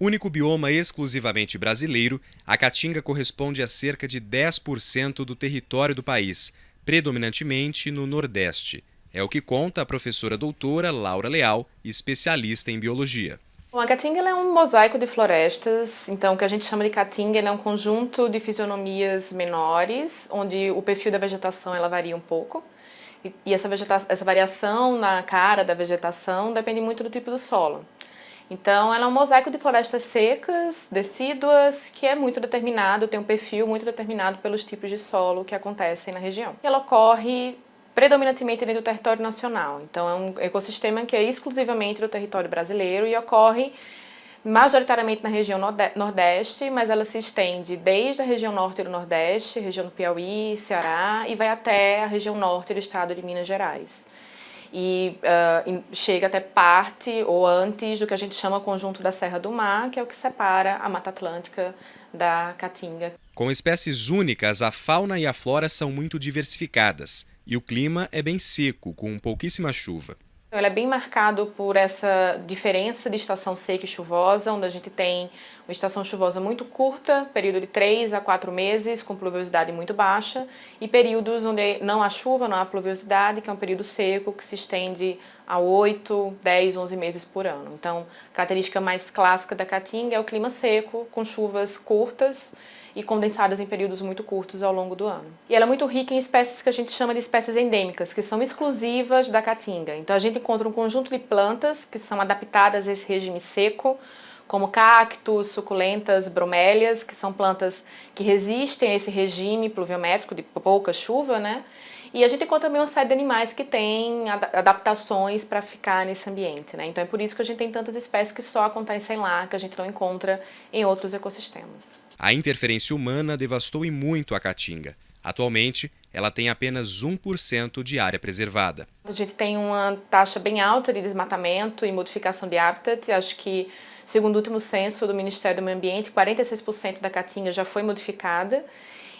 Único bioma exclusivamente brasileiro, a Caatinga corresponde a cerca de 10% do território do país, predominantemente no Nordeste. É o que conta a professora doutora Laura Leal, especialista em biologia. Bom, a Caatinga é um mosaico de florestas, então o que a gente chama de Caatinga é um conjunto de fisionomias menores, onde o perfil da vegetação ela varia um pouco. E essa variação na cara da vegetação depende muito do tipo do solo. Então, ela é um mosaico de florestas secas, decíduas, que é muito determinado, tem um perfil muito determinado pelos tipos de solo que acontecem na região. Ela ocorre predominantemente dentro do território nacional. Então, é um ecossistema que é exclusivamente do território brasileiro e ocorre majoritariamente na região Nordeste, mas ela se estende desde a região norte do Nordeste, região do Piauí, Ceará, e vai até a região norte do estado de Minas Gerais. E chega até parte ou antes do que a gente chama conjunto da Serra do Mar, que é o que separa a Mata Atlântica da Caatinga. Com espécies únicas, a fauna e a flora são muito diversificadas e o clima é bem seco, com pouquíssima chuva. Ele é bem marcado por essa diferença de estação seca e chuvosa, onde a gente tem uma estação chuvosa muito curta, período de 3 a 4 meses, com pluviosidade muito baixa, e períodos onde não há chuva, não há pluviosidade, que é um período seco que se estende a 8, 10, 11 meses por ano. Então, a característica mais clássica da Caatinga é o clima seco, com chuvas curtas e condensadas em períodos muito curtos ao longo do ano. E ela é muito rica em espécies que a gente chama de espécies endêmicas, que são exclusivas da Caatinga. Então a gente encontra um conjunto de plantas que são adaptadas a esse regime seco, como cactos, suculentas, bromélias, que são plantas que resistem a esse regime pluviométrico de pouca chuva, né? E a gente encontra também uma série de animais que têm adaptações para ficar nesse ambiente, né? Então é por isso que a gente tem tantas espécies que só acontecem lá, que a gente não encontra em outros ecossistemas. A interferência humana devastou e muito a Caatinga. Atualmente, ela tem apenas 1% de área preservada. A gente tem uma taxa bem alta de desmatamento e modificação de habitat. Acho que, segundo o último censo do Ministério do Meio Ambiente, 46% da Caatinga já foi modificada.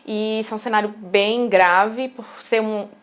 E isso é um cenário bem grave,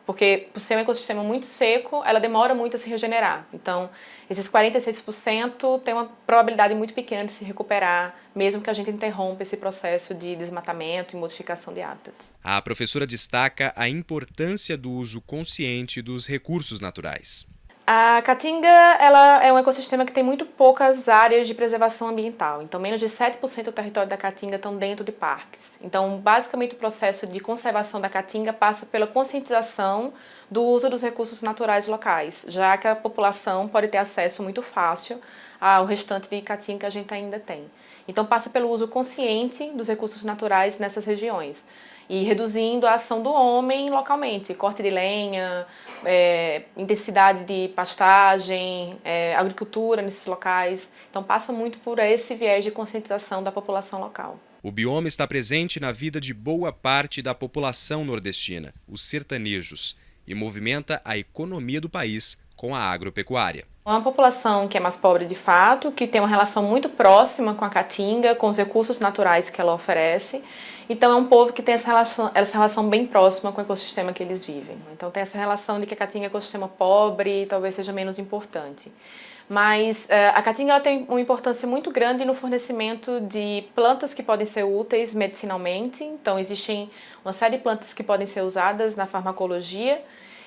porque por ser um ecossistema muito seco, ela demora muito a se regenerar. Então, esses 46% tem uma probabilidade muito pequena de se recuperar, mesmo que a gente interrompa esse processo de desmatamento e modificação de hábitats. A professora destaca a importância do uso consciente dos recursos naturais. A Caatinga ela é um ecossistema que tem muito poucas áreas de preservação ambiental, então menos de 7% do território da Caatinga estão dentro de parques. Então, basicamente, o processo de conservação da Caatinga passa pela conscientização do uso dos recursos naturais locais, já que a população pode ter acesso muito fácil ao restante de Caatinga que a gente ainda tem. Então, passa pelo uso consciente dos recursos naturais nessas regiões e reduzindo a ação do homem localmente, corte de lenha, intensidade de pastagem, agricultura nesses locais. Então passa muito por esse viés de conscientização da população local. O bioma está presente na vida de boa parte da população nordestina, os sertanejos, e movimenta a economia do país com a agropecuária. É uma população que é mais pobre de fato, que tem uma relação muito próxima com a Caatinga, com os recursos naturais que ela oferece. Então é um povo que tem essa relação bem próxima com o ecossistema que eles vivem. Então tem essa relação de que a Caatinga é um ecossistema pobre e talvez seja menos importante. Mas a Caatinga ela tem uma importância muito grande no fornecimento de plantas que podem ser úteis medicinalmente. Então existem uma série de plantas que podem ser usadas na farmacologia.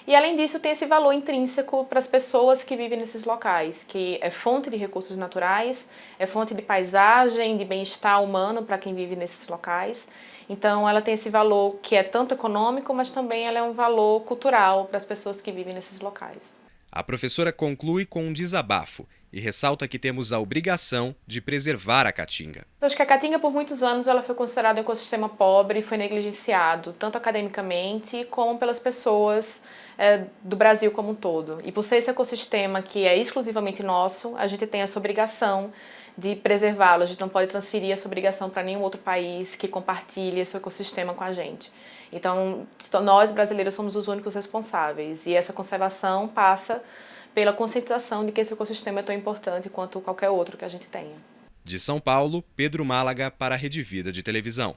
E além disso tem esse valor intrínseco para as pessoas que vivem nesses locais, que é fonte de recursos naturais, é fonte de paisagem, de bem-estar humano para quem vive nesses locais. Então ela tem esse valor que é tanto econômico, mas também ela é um valor cultural para as pessoas que vivem nesses locais. A professora conclui com um desabafo e ressalta que temos a obrigação de preservar a Caatinga. Eu acho que a Caatinga, por muitos anos, ela foi considerada um ecossistema pobre e foi negligenciado, tanto academicamente como pelas pessoas do Brasil como um todo. E por ser esse ecossistema que é exclusivamente nosso, a gente tem essa obrigação de preservá-lo. A gente não pode transferir essa obrigação para nenhum outro país que compartilhe esse ecossistema com a gente. Então, nós brasileiros somos os únicos responsáveis e essa conservação passa pela conscientização de que esse ecossistema é tão importante quanto qualquer outro que a gente tenha. De São Paulo, Pedro Málaga para a Rede Vida de Televisão.